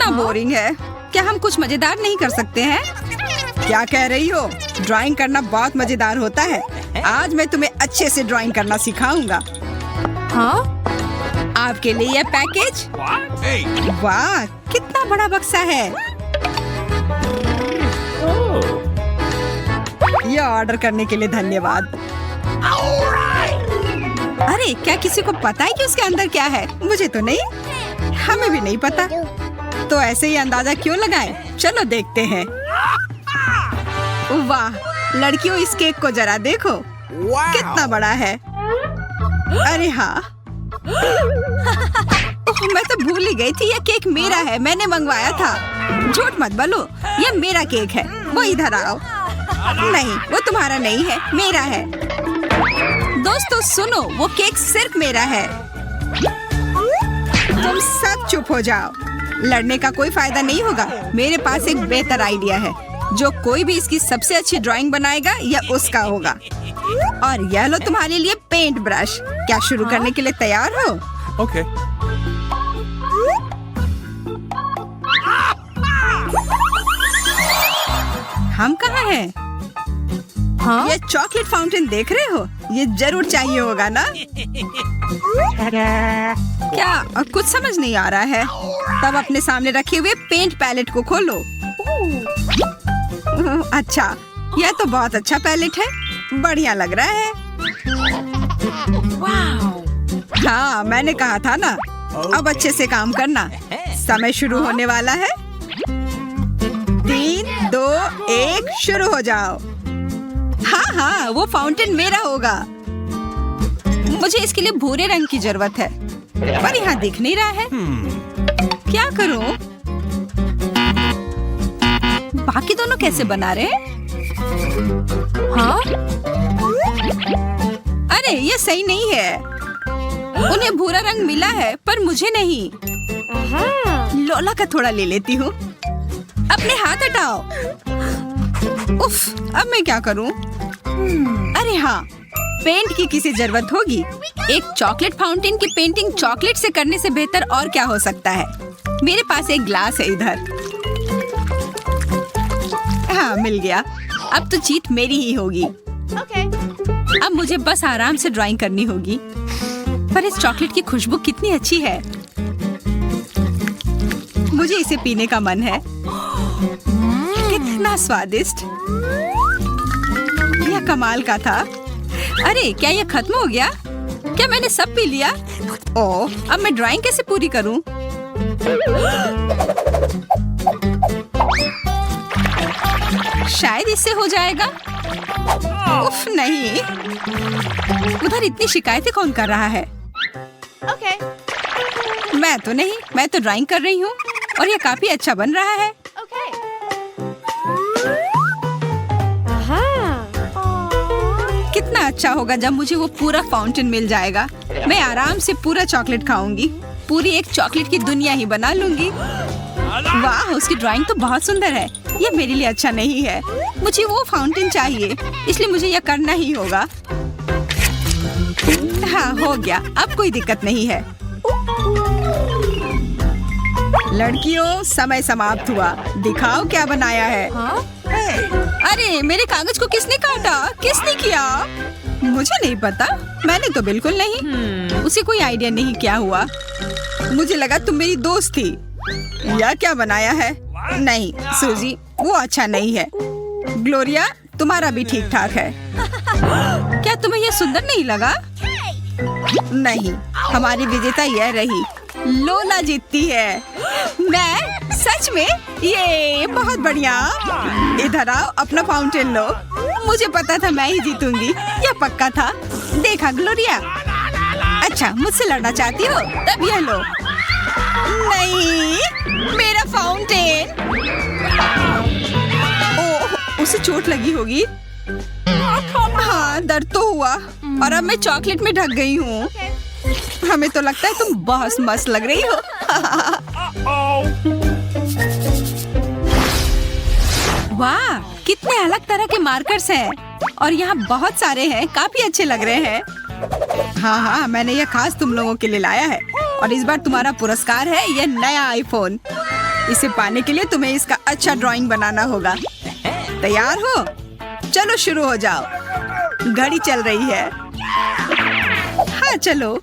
कितना बोरिंग है। क्या हम कुछ मजेदार नहीं कर सकते हैं? क्या कह रही हो? ड्राइंग करना बहुत मजेदार होता है। आज मैं तुम्हें अच्छे से ड्राइंग करना सिखाऊंगा। हाँ? आपके लिए यह पैकेज। वाह, कितना बड़ा बक्सा है। यह ऑर्डर करने के लिए धन्यवाद। अरे, क्या किसी को पता है कि उसके अंदर क्या है? मुझे तो नहीं, हमें भी नहीं पता। तो ऐसे ही अंदाजा क्यों लगाएं? चलो देखते हैं। वाह लड़कियों, इस केक को जरा देखो, कितना बड़ा है। अरे हाँ, मैं तो भूल ही गई थी, यह केक मेरा है, मैंने मंगवाया था। झूठ मत बोलो, यह मेरा केक है। वो इधर आओ। नहीं, वो तुम्हारा नहीं है, मेरा है। दोस्तों सुनो, वो केक सिर्फ मेरा है। तुम सब चुप हो जाओ। लड़ने का कोई फायदा नहीं होगा। मेरे पास एक बेहतर आइडिया है। जो कोई भी इसकी सबसे अच्छी ड्राइंग बनाएगा यह उसका होगा। और यह लो तुम्हारे लिए पेंट ब्रश। क्या शुरू करने के लिए तैयार हो? ओके। हम कहाँ हैं? हाँ? ये चॉकलेट फाउंटेन देख रहे हो? ये जरूर चाहिए होगा ना? क्या कुछ समझ नहीं आ रहा है? तब अपने सामने रखे हुए पेंट पैलेट को खोलो। अच्छा, यह तो बहुत अच्छा पैलेट है, बढ़िया लग रहा है। हाँ, मैंने कहा था ना। अब अच्छे से काम करना, समय शुरू होने वाला है। 3, 2, 1 शुरू हो जाओ। हाँ हाँ, वो फाउंटेन मेरा होगा। मुझे इसके लिए भूरे रंग की जरूरत है, पर यहाँ दिख नहीं रहा है। क्या करूं? बाकी दोनों कैसे बना रहे हैं? हाँ? अरे, ये सही नहीं है। उन्हें भूरा रंग मिला है, पर मुझे नहीं। लोला का थोड़ा ले लेती हूँ। अपने हाथ हटाओ। उफ, अब मैं क्या करूं? अरे हाँ, पेंट की किसी जरूरत होगी। एक चॉकलेट फाउंटेन की पेंटिंग चॉकलेट से करने से बेहतर और क्या हो सकता है? मेरे पास एक ग्लास है इधर। हाँ, मिल गया। अब तो जीत मेरी ही होगी। अब मुझे बस आराम से ड्राइंग करनी होगी। पर इस चॉकलेट की खुशबू कितनी अच्छी है। मुझे इसे पीने का मन है। कितना स्वादिष्ट। यह कमाल का था। अरे, क्या यह खत्म हो गया? क्या मैंने सब पी लिया? ओह, अब मैं ड्राइंग कैसे पूरी करूं? शायद इससे हो जाएगा। उफ, नहीं। उधर इतनी शिकायतें कौन कर रहा है? मैं तो नहीं, मैं तो ड्राइंग कर रही हूँ और ये काफी अच्छा बन रहा है। कितना अच्छा होगा जब मुझे वो पूरा फाउंटेन मिल जाएगा। मैं आराम से पूरा चॉकलेट खाऊंगी। पूरी एक चॉकलेट की दुनिया ही बना लूंगी। वाह, उसकी ड्राइंग तो बहुत सुंदर है। ये मेरे लिए अच्छा नहीं है। मुझे वो फाउंटेन चाहिए, इसलिए मुझे यह करना ही होगा। हाँ, हो गया। अब कोई दिक्कत नहीं है। लड़कियों, समय समाप्त हुआ। दिखाओ क्या बनाया है। हाँ? अरे, मेरे कागज को किसने काटा? किसने किया? मुझे नहीं पता। मैंने तो बिल्कुल नहीं। उसे कोई आइडिया नहीं क्या हुआ। मुझे लगा तुम मेरी दोस्त थी। यह क्या बनाया है? नहीं सूजी, वो अच्छा नहीं है। ग्लोरिया, तुम्हारा भी ठीक ठाक है। क्या तुम्हें यह सुंदर नहीं लगा? नहीं, हमारी विजेता यह रही। लोला जीतती है। मैं? सच में? ये बहुत बढ़िया। इधर आओ, अपना फाउंटेन लो। मुझे पता था मैं ही जीतूंगी, यह पक्का था। देखा ग्लोरिया? अच्छा, मुझसे लड़ना चाहती हो? तब यह लो। नहीं, मेरा फाउंटेन। ओह, उसे चोट लगी होगी। हाँ, दर्द तो हुआ और अब मैं चॉकलेट में ढक गई हूँ। हमें तो लगता है तुम बहुत मस्त लग रही हो। वाह, कितने अलग तरह के मार्कर्स हैं और यहाँ बहुत सारे हैं। काफी अच्छे लग रहे हैं। हाँ हाँ, मैंने यह खास तुम लोगों के लिए लाया है और इस बार तुम्हारा पुरस्कार है यह नया आईफोन। इसे पाने के लिए तुम्हें इसका अच्छा ड्राइंग बनाना होगा। तैयार हो? चलो शुरू हो जाओ। घड़ी चल रही है। हाँ चलो।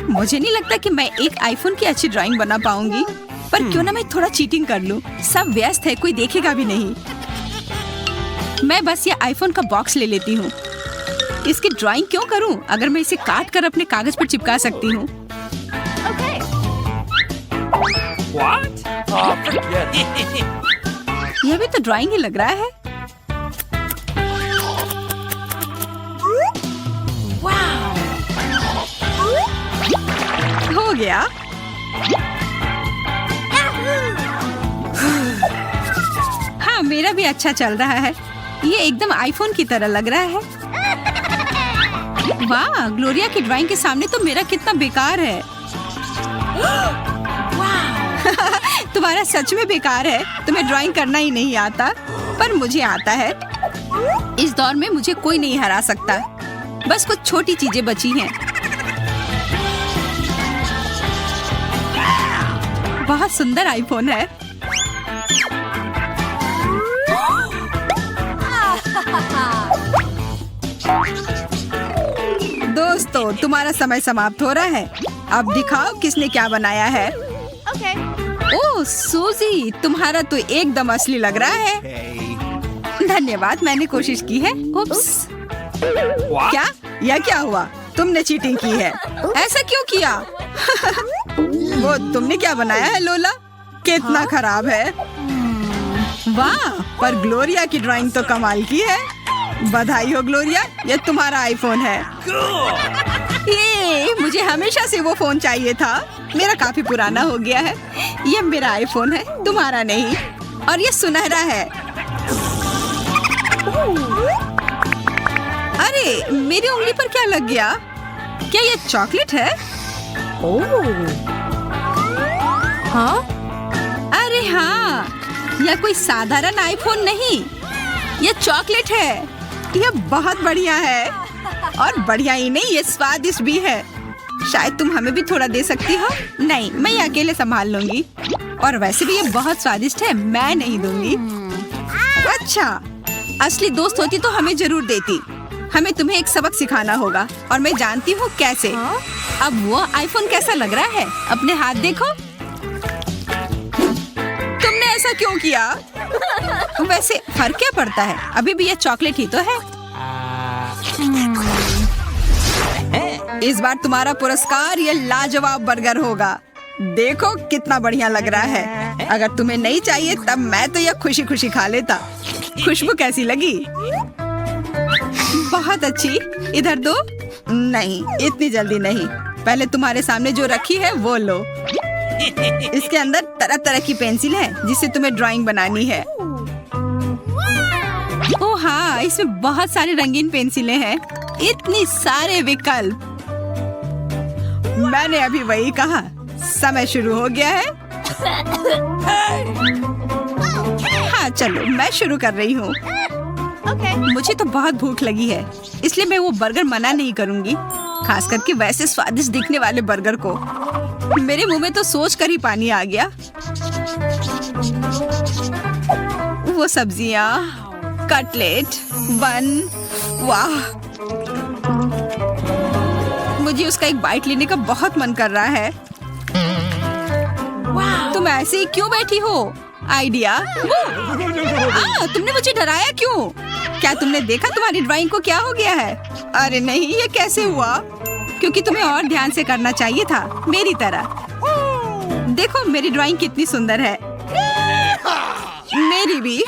मुझे नहीं लगता कि मैं एक आईफोन की अच्छी ड्राइंग बना पाऊंगी, पर क्यों ना मैं थोड़ा चीटिंग कर लूं। सब व्यस्त है, कोई देखेगा भी नहीं। मैं बस ये आईफोन का बॉक्स ले लेती हूँ। इसकी ड्राइंग क्यों करूं अगर मैं इसे काट कर अपने कागज पर चिपका सकती हूँ। What? Oh, forget it. यह भी तो ड्राइंग ही लग रहा है। हो गया। हाँ, मेरा भी अच्छा चल रहा है। ये एकदम आईफोन की तरह लग रहा है। वाह, ग्लोरिया की ड्राइंग के सामने तो मेरा कितना बेकार है। तुम्हारा सच में बेकार है। तुम्हें ड्राइंग करना ही नहीं आता, पर मुझे आता है। इस दौर में मुझे कोई नहीं हरा सकता। बस कुछ छोटी चीजें बची हैं। बहुत सुंदर आईफोन है। दोस्तों, तुम्हारा समय समाप्त हो रहा है। अब दिखाओ किसने क्या बनाया है। ओह सूजी, तुम्हारा तो एकदम असली लग रहा है। धन्यवाद, मैंने कोशिश की है। उप्स। क्या? यह क्या हुआ? तुमने चीटिंग की है। ऐसा क्यों किया? वो तुमने क्या बनाया है लोला? कितना खराब है। वाह, पर ग्लोरिया की ड्राइंग तो कमाल की है। बधाई हो ग्लोरिया, ये तुम्हारा आईफोन है। ये मुझे हमेशा से वो फोन चाहिए था। मेरा काफी पुराना हो गया है। ये मेरा आईफोन है, तुम्हारा नहीं। और ये सुनहरा है। अरे, मेरी उंगली पर क्या लग गया? क्या ये चॉकलेट है? हाँ? अरे हाँ, यह कोई साधारण आईफोन नहीं, यह चॉकलेट है। यह बहुत बढ़िया है। और बढ़िया ही नहीं, ये स्वादिष्ट भी है। शायद तुम हमें भी थोड़ा दे सकती हो। नहीं, मैं ये अकेले संभाल लूंगी। और वैसे भी ये बहुत स्वादिष्ट है, मैं नहीं दूंगी। अच्छा, असली दोस्त होती तो हमें जरूर देती। हमें तुम्हें एक सबक सिखाना होगा, और मैं जानती हूँ कैसे। अब वो आईफोन कैसा लग रहा है? अपने हाथ देखो। तुमने ऐसा क्यों किया? वैसे फर्क क्या पड़ता है? अभी भी ये चॉकलेट ही तो है। इस बार तुम्हारा पुरस्कार ये लाजवाब बर्गर होगा। देखो कितना बढ़िया लग रहा है। अगर तुम्हें नहीं चाहिए तब मैं तो यह खुशी खुशी खा लेता। खुशबू कैसी लगी? बहुत अच्छी। इधर दो। नहीं, इतनी जल्दी नहीं। पहले तुम्हारे सामने जो रखी है वो लो। इसके अंदर तरह तरह की पेंसिल है जिससे तुम्हें ड्राइंग बनानी है। ओह हाँ, इसमें बहुत सारी रंगीन पेंसिलें हैं। इतनी सारे विकल्प। मैंने अभी वही कहा। समय शुरू हो गया है। हाँ चलो, मैं शुरू कर रही हूँ। मुझे तो बहुत भूख लगी है, इसलिए मैं वो बर्गर मना नहीं करूँगी। खास करके वैसे स्वादिष्ट दिखने वाले बर्गर को। मेरे मुंह में तो सोच कर ही पानी आ गया। वो सब्जियाँ, कटलेट, बन, वाह। मुझे उसका एक बाइट लेने का बहुत मन कर रहा है। तुम ऐसे ही क्यों बैठी हो? आइडिया। तुमने मुझे डराया क्यों? क्या तुमने देखा तुम्हारी ड्राइंग को क्या हो गया है? अरे नहीं, ये कैसे हुआ? क्योंकि तुम्हें और ध्यान से करना चाहिए था, मेरी तरह। देखो मेरी ड्राइंग कितनी सुंदर है। मेरी भी।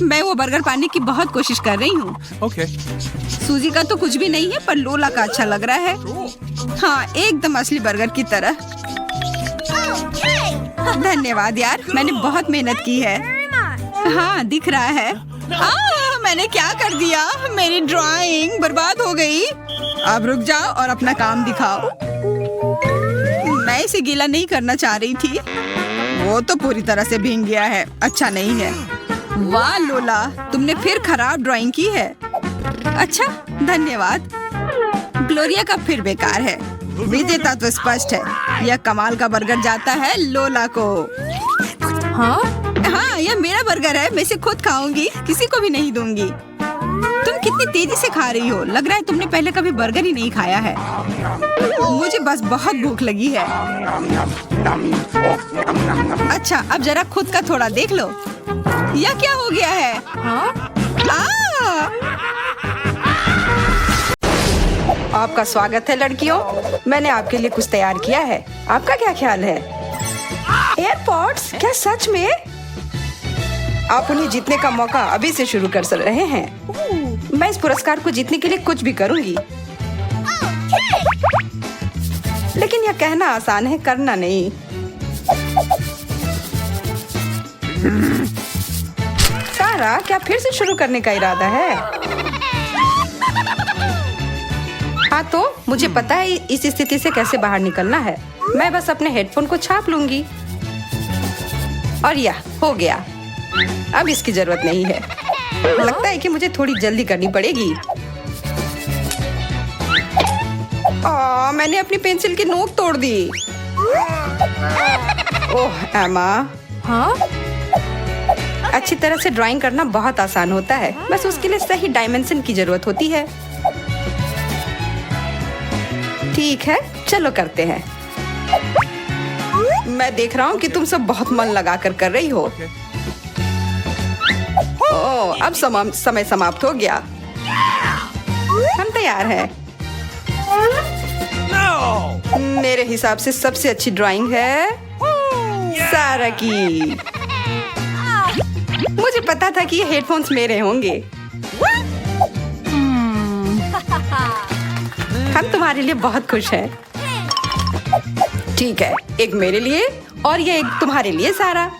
मैं वो बर्गर पाने की बहुत कोशिश कर रही हूँ। Okay. सूजी का तो कुछ भी नहीं है, पर लोला का अच्छा लग रहा है। हाँ, एकदम असली बर्गर की तरह। धन्यवाद यार, मैंने बहुत मेहनत की है। हाँ, दिख रहा है। मैंने क्या कर दिया? मेरी ड्राइंग बर्बाद हो गई। अब रुक जाओ और अपना काम दिखाओ। मैं इसे गीला नहीं करना चाह रही थी। वो तो पूरी तरह से भीग गया है, अच्छा नहीं है। वाह लोला, तुमने फिर खराब ड्राइंग की है। अच्छा, धन्यवाद। ग्लोरिया का फिर बेकार है। विजेता तो स्पष्ट है। यह कमाल का बर्गर जाता है लोला को। हाँ, यह मेरा बर्गर है, मैं इसे खुद खाऊंगी, किसी को भी नहीं दूंगी। तुम कितनी तेजी से खा रही हो, लग रहा है तुमने पहले कभी बर्गर ही नहीं खाया है। मुझे बस बहुत भूख लगी है। अच्छा, अब जरा खुद का थोड़ा देख लो। यह क्या हो गया है? हाँ, आपका स्वागत है लड़कियों। मैंने आपके लिए कुछ तैयार किया है। आपका क्या ख्याल है? एयरपॉड्स? क्या सच में? आप उन्हें जीतने का मौका अभी से शुरू कर रहे हैं। मैं इस पुरस्कार को जीतने के लिए कुछ भी करूंगी। लेकिन यह कहना आसान है, करना नहीं। सारा, क्या फिर से शुरू करने का इरादा है? हाँ, तो मुझे पता है इस स्थिति से कैसे बाहर निकलना है। मैं बस अपने हेडफोन को छाप लूंगी और यह हो गया। अब इसकी जरूरत नहीं है। लगता है कि मुझे थोड़ी जल्दी करनी पड़ेगी। मैंने अपनी पेंसिल की नोक तोड़ दी। ओह एमा। हाँ, अच्छी तरह से ड्राइंग करना बहुत आसान होता है, बस उसके लिए सही डायमेंशन की जरूरत होती है। ठीक है, चलो करते हैं। मैं देख रहा हूँ कि तुम सब बहुत मन लगाकर कर रही हो। ओह, अब समय समाप्त हो गया। हम तैयार हैं। No! मेरे हिसाब से सबसे अच्छी ड्राइंग है सारा की। मुझे पता था कि ये हेडफोन्स मेरे होंगे। हम तुम्हारे लिए बहुत खुश हैं। ठीक है, एक मेरे लिए और ये एक तुम्हारे लिए सारा।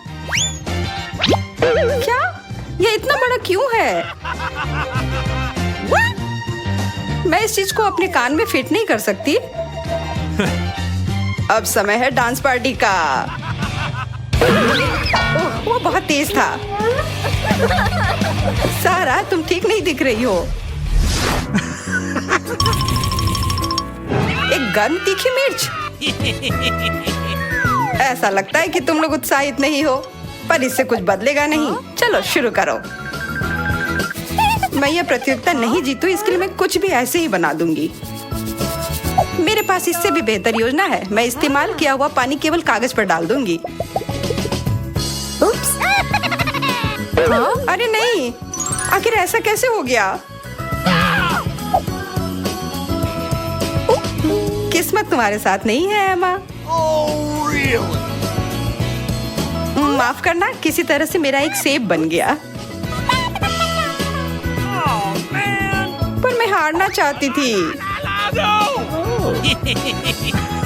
क्या? ये इतना बड़ा क्यों है? मैं इस चीज को अपने कान में फिट नहीं कर सकती। अब समय है डांस पार्टी का। ओह, वो बहुत तेज था। सारा, तुम ठीक नहीं दिख रही हो। एक गर्म तीखी मिर्च। ऐसा लगता है कि तुम लोग उत्साहित नहीं हो, पर इससे कुछ बदलेगा नहीं। चलो शुरू करो। मैं यह प्रतियोगिता नहीं जीतू, इसके लिए मैं कुछ भी ऐसे ही बना दूंगी। मेरे पास इससे भी बेहतर योजना है। मैं इस्तेमाल किया हुआ पानी केवल कागज पर डाल दूंगी। उप्स। हाँ? अरे नहीं, आखिर ऐसा कैसे हो गया? किस्मत तुम्हारे साथ नहीं है एमा। Oh, really? माफ करना, किसी तरह से मेरा एक सेब बन गया। Oh, man! पर मैं हारना चाहती थी। No!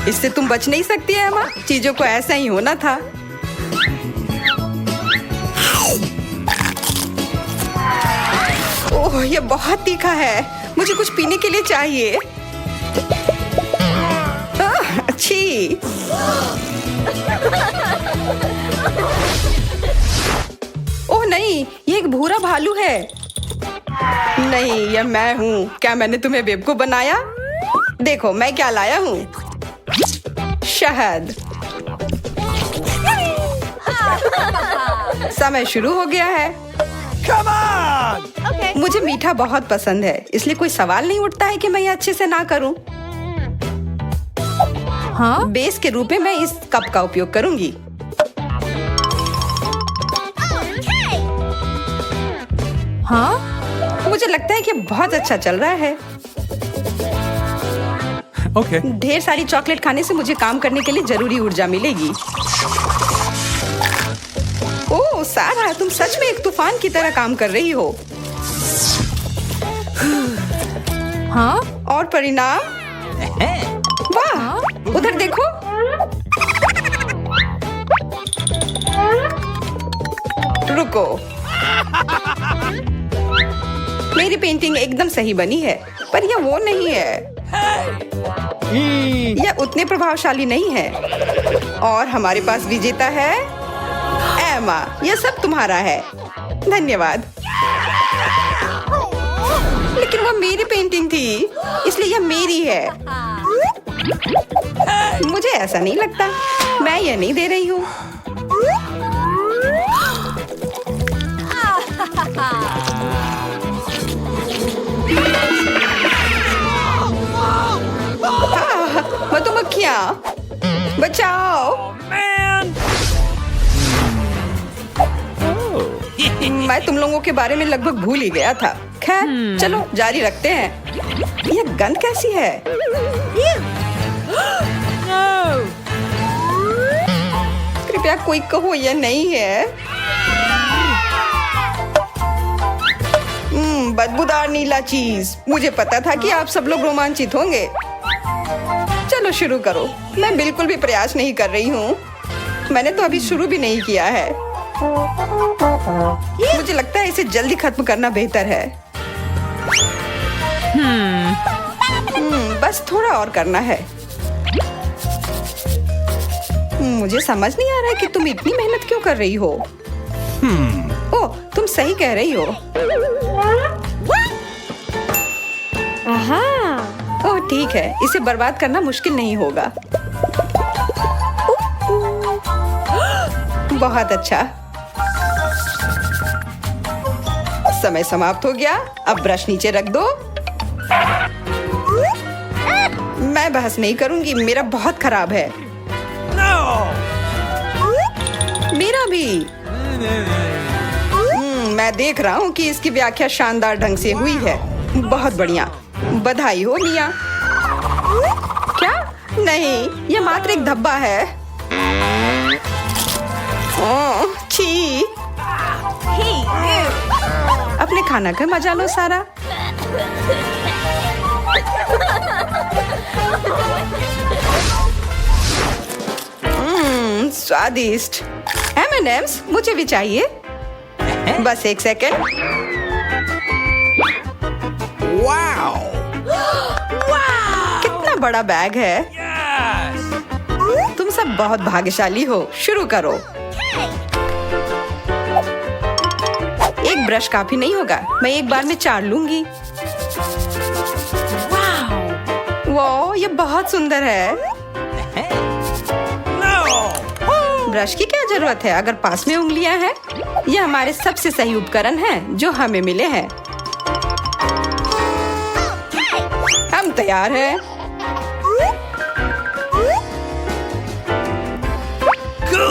इससे तुम बच नहीं सकती है एमा। चीजों को ऐसा ही होना था। ओह, ये बहुत तीखा है। मुझे कुछ पीने के लिए चाहिए। अच्छी। ओह नहीं, ये एक भूरा भालू है। नहीं, यह मैं हूँ। क्या मैंने तुम्हें बेवकूफ बनाया? देखो मैं क्या लाया हूँ। शहद। समय शुरू हो गया है। Come on! मुझे मीठा बहुत पसंद है, इसलिए कोई सवाल नहीं उठता है कि मैं ये अच्छे से ना करूं। हाँ, बेस के रूप में मैं इस कप का उपयोग करूंगी। हाँ, मुझे लगता है कि बहुत अच्छा चल रहा है। Okay. ढेर सारी चॉकलेट खाने से मुझे काम करने के लिए जरूरी ऊर्जा मिलेगी। ओह सारा, तुम सच में एक तूफान की तरह काम कर रही हो। हाँ, और परिणाम? वाह, उधर देखो। रुको, मेरी पेंटिंग एकदम सही बनी है, पर यह वो नहीं है। यह उतने प्रभावशाली नहीं है। और हमारे पास विजेता है एमा। यह सब तुम्हारा है। धन्यवाद। लेकिन वह मेरी पेंटिंग थी, इसलिए यह मेरी है। मुझे ऐसा नहीं लगता। मैं यह नहीं दे रही हूँ। मिया, बचाओ। Man! मैं तुम लोगों के बारे में लगभग भूल ही गया था। खैर चलो जारी रखते हैं। ये गंध कैसी है? कृपया कोई कहो ये नहीं है। बदबूदार नीला चीज। मुझे पता था कि आप सब लोग रोमांचित होंगे। चलो शुरू करो। मैं बिल्कुल भी प्रयास नहीं कर रही हूँ। मैंने तो अभी शुरू भी नहीं किया है। मुझे लगता है इसे जल्दी खत्म करना बेहतर है। बस थोड़ा और करना है। मुझे समझ नहीं आ रहा है कि तुम इतनी मेहनत क्यों कर रही हो। ओह, तुम सही कह रही हो। ओह ठीक है, इसे बर्बाद करना मुश्किल नहीं होगा। बहुत अच्छा। समय समाप्त हो गया। अब ब्रश नीचे रख दो। मैं बहस नहीं करूंगी, मेरा बहुत खराब है। No! मेरा भी। मैं देख रहा हूँ कि इसकी व्याख्या शानदार ढंग से हुई है। बहुत बढ़िया, बधाई हो मिया। क्या? नहीं, यह मात्र एक धब्बा है। ओह, छी। अपने खाना का मजा लो सारा। स्वादिष्ट। M&M's मुझे भी चाहिए। बस एक सेकेंड। Wow! कितना बड़ा बैग है। Yes! तुम सब बहुत भाग्यशाली हो। शुरू करो। एक ब्रश काफी नहीं होगा। मैं एक बार में 4 लूंगी। वाह, ये बहुत सुंदर है। No! ब्रश की क्या जरूरत है अगर पास में उंगलियां हैं? ये हमारे सबसे सही उपकरण हैं जो हमें मिले हैं। हम तैयार हैं।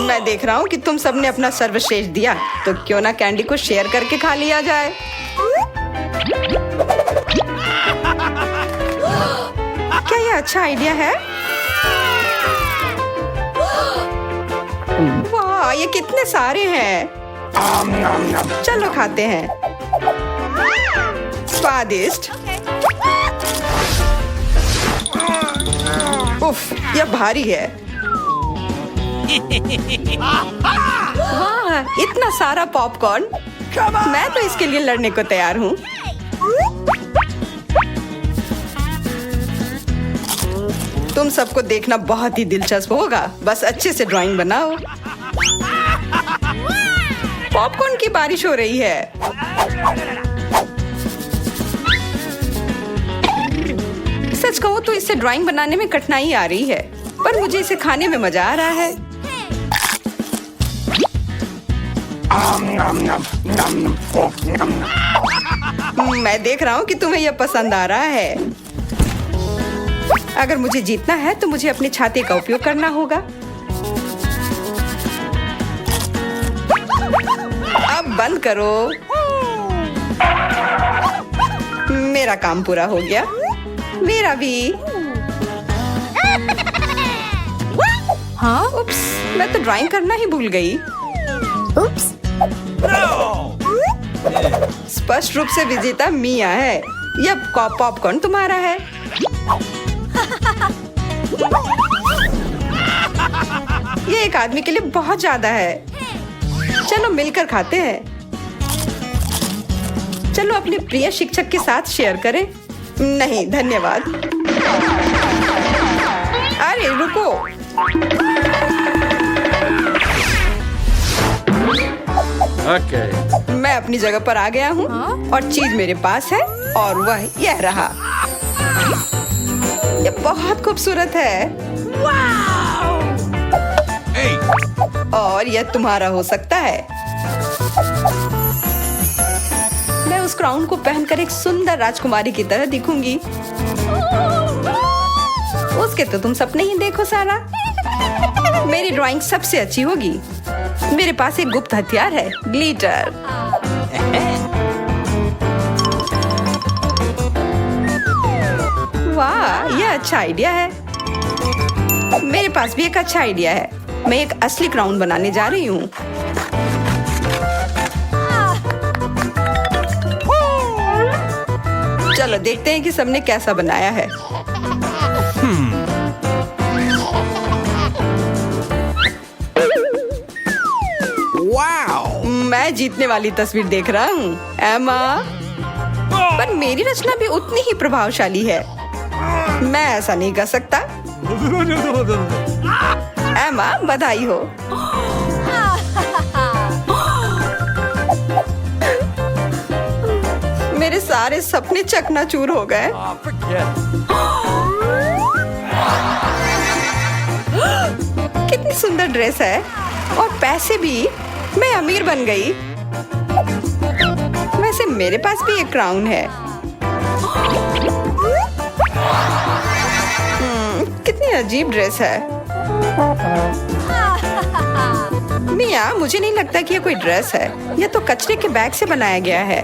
मैं देख रहा हूँ कि तुम सबने अपना सर्वश्रेष्ठ दिया, तो क्यों ना कैंडी को शेयर करके खा लिया जाए। क्या ये अच्छा आइडिया है? वाह, ये कितने सारे हैं। चलो खाते हैं। स्वादिष्ट। उफ, यह भारी है। वाह, इतना सारा पॉपकॉर्न। मैं तो इसके लिए लड़ने को तैयार हूँ। तुम सबको देखना बहुत ही दिलचस्प होगा। बस अच्छे से ड्राइंग बनाओ। पॉपकॉर्न की बारिश हो रही है। सच कहूँ तो इससे ड्राइंग बनाने में कठिनाई आ रही है, पर मुझे इसे खाने में मजा आ रहा है। मैं देख रहा हूँ कि तुम्हें यह पसंद आ रहा है। अगर मुझे जीतना है तो मुझे अपनी छाती का उपयोग करना होगा। अब बंद करो। मेरा काम पूरा हो गया। मेरा भी। हाँ? उप्स, मैं तो ड्राइंग करना ही भूल गई। उप्स। No! स्पष्ट रूप से विजेता मिया है। यह पॉपकॉर्न तुम्हारा है। ये एक आदमी के लिए बहुत ज्यादा है। चलो मिलकर खाते हैं। चलो अपने प्रिय शिक्षक के साथ शेयर करें। नहीं धन्यवाद। अरे रुको। Okay. मैं अपनी जगह पर आ गया हूँ और चीज मेरे पास है और वह यह रहा। ये बहुत खूबसूरत है। Hey! और यह तुम्हारा हो सकता है। मैं उस क्राउन को पहनकर एक सुंदर राजकुमारी की तरह दिखूंगी। उस उसके तो तुम सपने ही देखो सारा। मेरी ड्राइंग सबसे अच्छी होगी। मेरे पास एक गुप्त हथियार है, ग्लिटर। वाह, यह अच्छा आइडिया है। मेरे पास भी एक अच्छा आइडिया है। मैं एक असली क्राउन बनाने जा रही हूँ। चलो देखते हैं कि सबने कैसा बनाया है। Wow! मैं जीतने वाली तस्वीर देख रहा हूँ, एमा। पर मेरी रचना भी उतनी ही प्रभावशाली है। मैं ऐसा नहीं कर सकता। एमा, बधाई हो। मेरे सारे सपने चकनाचूर हो गए। Oh, forget it. कितनी सुंदर ड्रेस है और पैसे भी। मैं अमीर बन गई। वैसे मेरे पास भी एक क्राउन है। कितनी अजीब ड्रेस है। मिया, मुझे नहीं लगता कि यह कोई ड्रेस है। यह तो कचरे के बैग से बनाया गया है।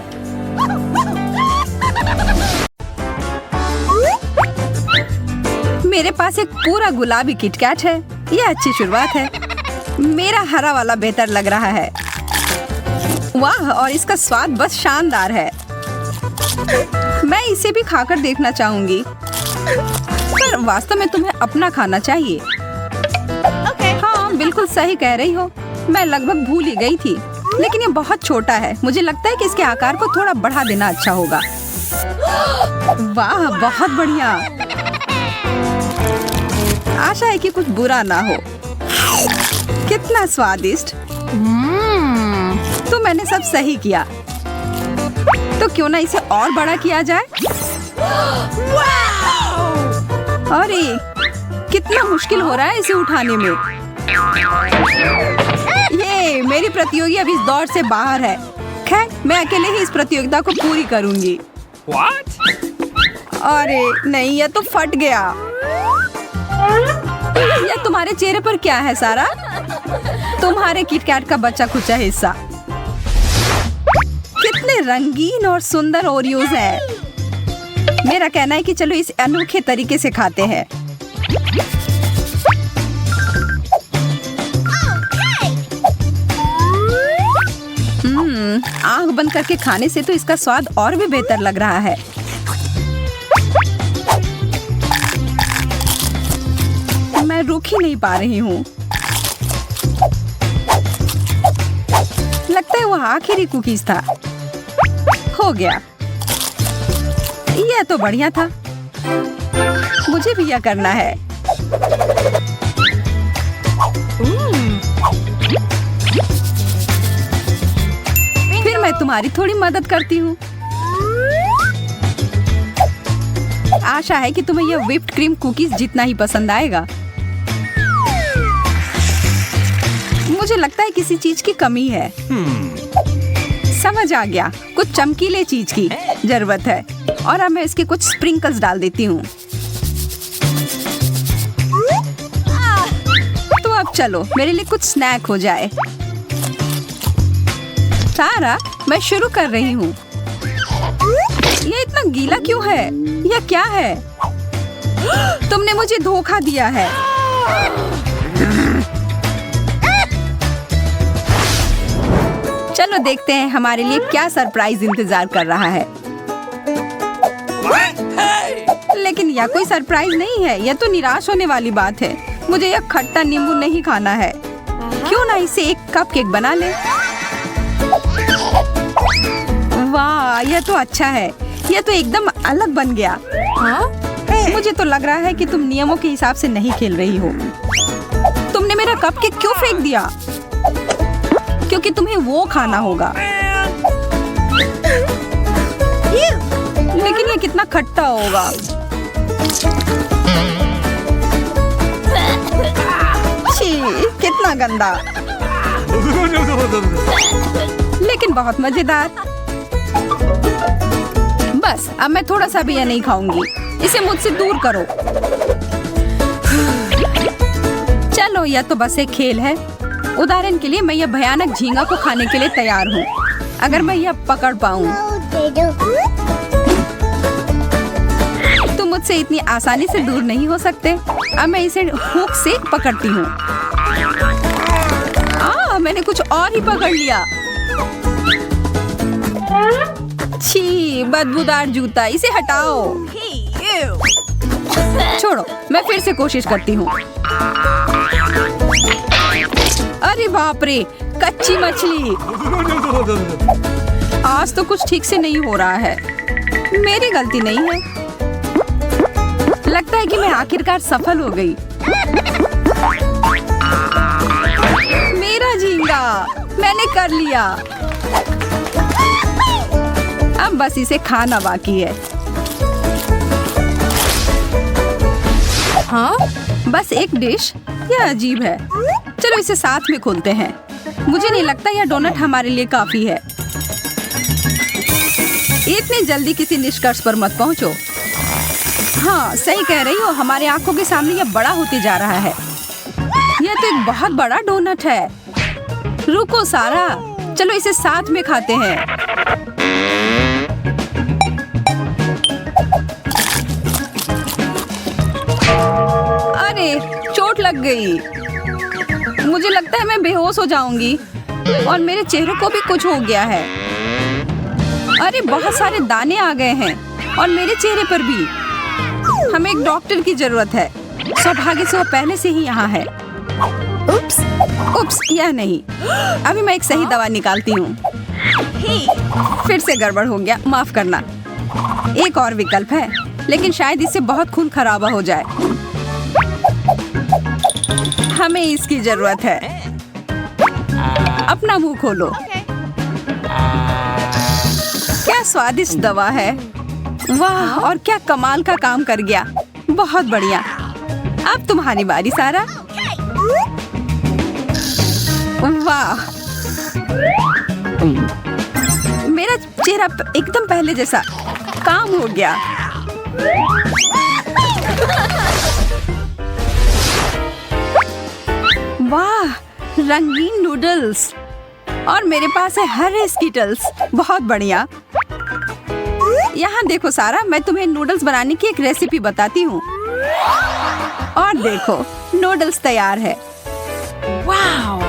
मेरे पास एक पूरा गुलाबी किटकैट है। यह अच्छी शुरुआत है। मेरा हरा वाला बेहतर लग रहा है। वाह, और इसका स्वाद बस शानदार है। मैं इसे भी खाकर देखना चाहूंगी। पर वास्तव में तुम्हें अपना खाना चाहिए। हाँ, बिल्कुल सही कह रही हो। मैं लगभग भूल ही गई थी। लेकिन ये बहुत छोटा है। मुझे लगता है कि इसके आकार को थोड़ा बढ़ा देना अच्छा होगा। वाह, बहुत बढ़िया। आशा है कि कुछ बुरा ना हो। कितना स्वादिष्ट। तो मैंने सब सही किया। तो क्यों ना इसे और बड़ा किया जाए। अरे, कितना मुश्किल हो रहा है इसे उठाने में। ये मेरी प्रतियोगी अब इस दौड़ से बाहर है। खैर, मैं अकेले ही इस प्रतियोगिता को पूरी करूंगी। What? अरे नहीं, यह तो फट गया। यह तुम्हारे चेहरे पर क्या है सारा? तुम्हारे किटकैट का बचा खुचा हिस्सा। कितने रंगीन और सुंदर ओरियोज हैं। मेरा कहना है कि चलो इस अनोखे तरीके से खाते हैं। आंख बंद करके खाने से तो इसका स्वाद और भी बेहतर लग रहा है। मैं रुक ही नहीं पा रही हूँ। लगता है वो आखिरी कुकीज था। हो गया। यह तो बढ़िया था। मुझे भी यह करना है। फिर मैं तुम्हारी थोड़ी मदद करती हूँ। आशा है कि तुम्हें यह व्हिप्ड क्रीम कुकीज जितना ही पसंद आएगा। मुझे लगता है किसी चीज की कमी है। समझ आ गया, कुछ चमकीले चीज की जरूरत है। और अब मैं इसके कुछ स्प्रिंकल्स डाल देती हूँ। तो अब चलो मेरे लिए कुछ स्नैक हो जाए। सारा, मैं शुरू कर रही हूँ। ये इतना गीला क्यों है? यह क्या है? तुमने मुझे धोखा दिया है। चलो देखते हैं हमारे लिए क्या सरप्राइज इंतजार कर रहा है। लेकिन यह कोई सरप्राइज नहीं है। यह तो निराश होने वाली बात है। मुझे यह खट्टा नींबू नहीं खाना है। क्यों ना इसे एक कपकेक बना ले। वाह, यह तो अच्छा है। यह तो एकदम अलग बन गया। हाँ? मुझे तो लग रहा है कि तुम नियमों के हिसाब से नहीं खेल रही हो। तुमने मेरा कपकेक क्यों फेंक दिया? क्योंकि तुम्हें वो खाना होगा। लेकिन ये कितना खट्टा होगा। छी, कितना गंदा। लेकिन बहुत मजेदार। बस अब मैं थोड़ा सा भी यह नहीं खाऊंगी। इसे मुझसे दूर करो। चलो यह तो बस एक खेल है। उदाहरण के लिए मैं यह भयानक झींगा को खाने के लिए तैयार हूँ, अगर मैं यह पकड़ पाऊँ। तुम मुझसे इतनी आसानी से दूर नहीं हो सकते। अब मैं इसे हुक से पकड़ती हूँ। मैंने कुछ और ही पकड़ लिया। छी, बदबूदार जूता, इसे हटाओ। छोड़ो, मैं फिर से कोशिश करती हूँ। अरे बाप रे, कच्ची मछली। आज तो कुछ ठीक से नहीं हो रहा है। मेरी गलती नहीं है। लगता है कि मैं आखिरकार सफल हो गई। मेरा झींगा, मैंने कर लिया। अब बस इसे खाना बाकी है। हाँ, बस एक डिश। यह अजीब है। चलो इसे साथ में खोलते हैं। मुझे नहीं लगता यह डोनट हमारे लिए काफी है। इतनी जल्दी किसी निष्कर्ष पर मत पहुंचो। हाँ, सही कह रही हो, हमारे आंखों के सामने यह बड़ा होते जा रहा है। यह तो एक बहुत बड़ा डोनट है। रुको सारा, चलो इसे साथ में खाते हैं। अरे, चोट लग गई। मुझे लगता है मैं बेहोश हो जाऊंगी और मेरे चेहरे को भी कुछ हो गया है। अरे, बहुत सारे दाने आ गए हैं और मेरे चेहरे पर भी। हमें एक डॉक्टर की जरूरत है। सौभाग्य से वो पहले से ही यहाँ है। उप्स, यह नहीं। अभी मैं एक सही दवा निकालती हूँ। फिर से गड़बड़ हो गया, माफ करना। एक और विकल्प है, लेकिन शायद इससे बहुत खून खराबा हो जाए। हमें इसकी जरूरत है। अपना मुंह खोलो। क्या स्वादिष्ट दवा है। वाह, और क्या कमाल का काम कर गया। बहुत बढ़िया। अब तुम्हारी बारी सारा। वाह, मेरा चेहरा एकदम पहले जैसा। काम हो गया। वाह, रंगीन नूडल्स। और मेरे पास है हरे स्किटल्स। बहुत बढ़िया। यहाँ देखो सारा, मैं तुम्हें नूडल्स बनाने की एक रेसिपी बताती हूँ। और देखो, नूडल्स तैयार है। वाह,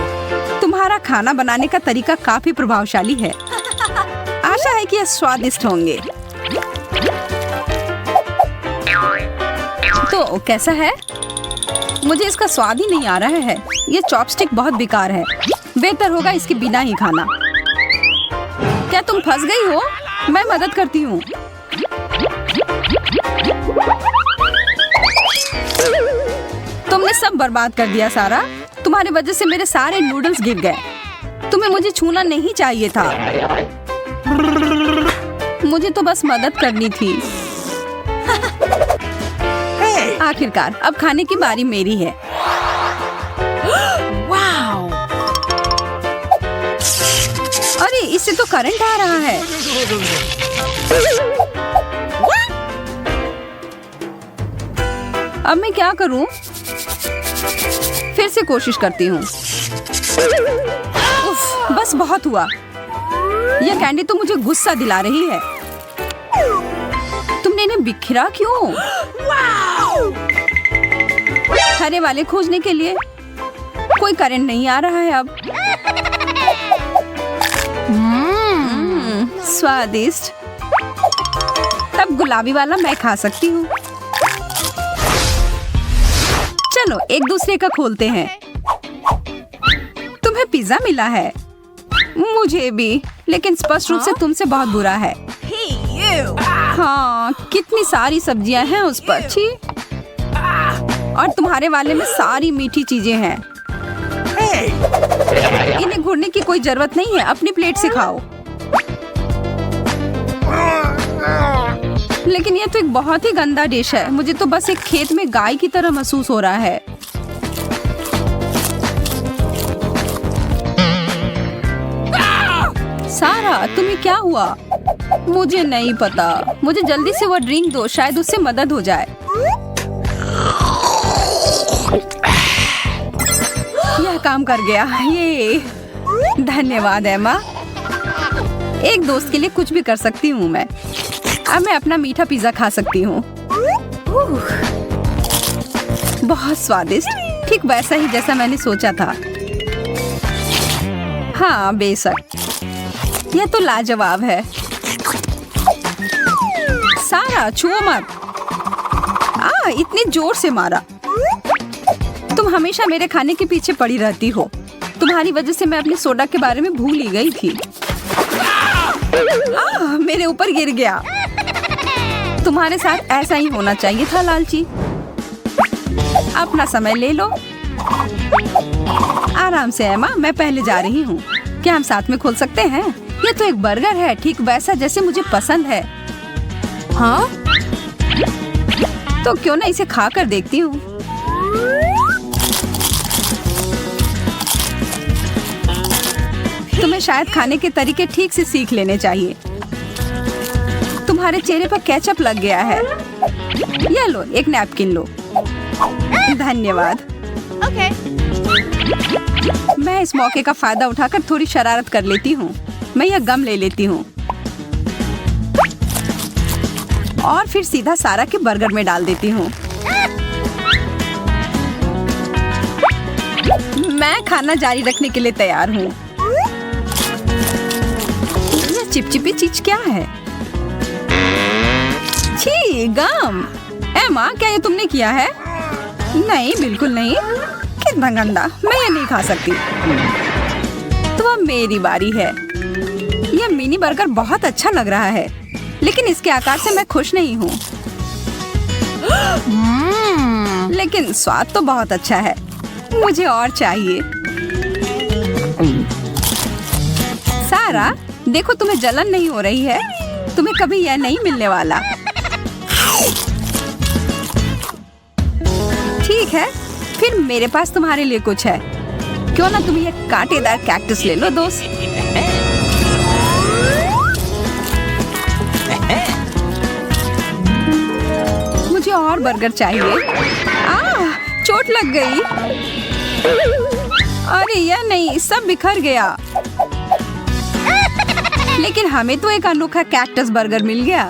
तुम्हारा खाना बनाने का तरीका काफी प्रभावशाली है। आशा है कि यह स्वादिष्ट होंगे। तो कैसा है? मुझे इसका स्वाद ही नहीं आ रहा है। ये चॉपस्टिक बहुत बेकार है। बेहतर होगा इसके बिना ही खाना। क्या तुम फंस गई हो? मैं मदद करती हूँ। तुमने सब बर्बाद कर दिया सारा। तुम्हारी वजह से मेरे सारे नूडल्स गिर गए। तुम्हें मुझे छूना नहीं चाहिए था। मुझे तो बस मदद करनी थी। आखिरकार अब खाने की बारी मेरी है। वाओ! अरे, इससे तो करंट आ रहा है। अब मैं क्या करूं? फिर से कोशिश करती हूँ। उफ, बस बहुत हुआ। यह कैंडी तो मुझे गुस्सा दिला रही है। तुमने इन्हें बिखरा क्यों? हरे वाले खोजने के लिए कोई करंट नहीं आ रहा है अब। स्वादिष्ट। तब गुलाबी वाला मैं खा सकती हूँ। चलो एक दूसरे का खोलते हैं। तुम्हें पिज्जा मिला है। मुझे भी, लेकिन स्पष्ट रूप से तुमसे बहुत बुरा है। हाँ, कितनी सारी सब्जियां हैं उस पर। छी। और तुम्हारे वाले में सारी मीठी चीजें हैं। इन्हें घुरने की कोई जरूरत नहीं है। अपनी प्लेट से खाओ। लेकिन यह तो एक बहुत ही गंदा डिश है। मुझे तो बस एक खेत में गाय की तरह महसूस हो रहा है। सारा, तुम्हें क्या हुआ? मुझे नहीं पता। मुझे जल्दी से वो ड्रिंक दो, शायद उससे मदद हो जाए। यह काम कर गया। ये धन्यवाद एमा। एक दोस्त के लिए कुछ भी कर सकती हूँ मैं। अब मैं अपना मीठा पिज्जा खा सकती हूँ। बहुत स्वादिष्ट, ठीक वैसा ही जैसा मैंने सोचा था। हाँ बेशक, यह तो लाजवाब है। सारा छुओ मत। इतनी जोर से मारा। तुम हमेशा मेरे खाने के पीछे पड़ी रहती हो। तुम्हारी वजह से मैं अपनी सोडा के बारे में भूल ही गई थी। मेरे ऊपर गिर गया। तुम्हारे साथ ऐसा ही होना चाहिए था लालची। अपना समय ले लो। आराम से एमा, मैं पहले जा रही हूँ। क्या हम साथ में खोल सकते हैं? ये तो एक बर्गर है, ठीक वैसा जैसे मुझे पसंद है। हाँ? तो क्यों ना इसे खा कर देखती हूँ। तुम्हें शायद खाने के तरीके ठीक से सीख लेने चाहिए। तुम्हारे चेहरे पर केचप लग गया है। ये लो, एक नैपकिन लो। धन्यवाद। मैं इस मौके का फायदा उठाकर थोड़ी शरारत कर लेती हूँ। मैं यह गम ले लेती हूँ और फिर सीधा सारा के बर्गर में डाल देती हूँ। मैं खाना जारी रखने के लिए तैयार हूँ। यह चिपचिपी चीज क्या है? छी, गम। एमा, क्या ये तुमने किया है? नहीं, बिल्कुल नहीं। कितना गंदा, मैं ये नहीं खा सकती। तो अब मेरी बारी है। यह मिनी बर्गर बहुत अच्छा लग रहा है, लेकिन इसके आकार से मैं खुश नहीं हूँ। लेकिन स्वाद तो बहुत अच्छा है। मुझे और चाहिए। सारा, देखो तुम्हें जलन नहीं हो रही है। तुम्हें कभी यह नहीं मिलने वाला। ठीक है, फिर मेरे पास तुम्हारे लिए कुछ है। क्यों ना तुम ये कांटेदार कैक्टस ले लो दोस्त। मुझे और बर्गर चाहिए। चोट लग गई। अरे यह नहीं, सब बिखर गया। लेकिन हमें तो एक अनोखा कैक्टस बर्गर मिल गया।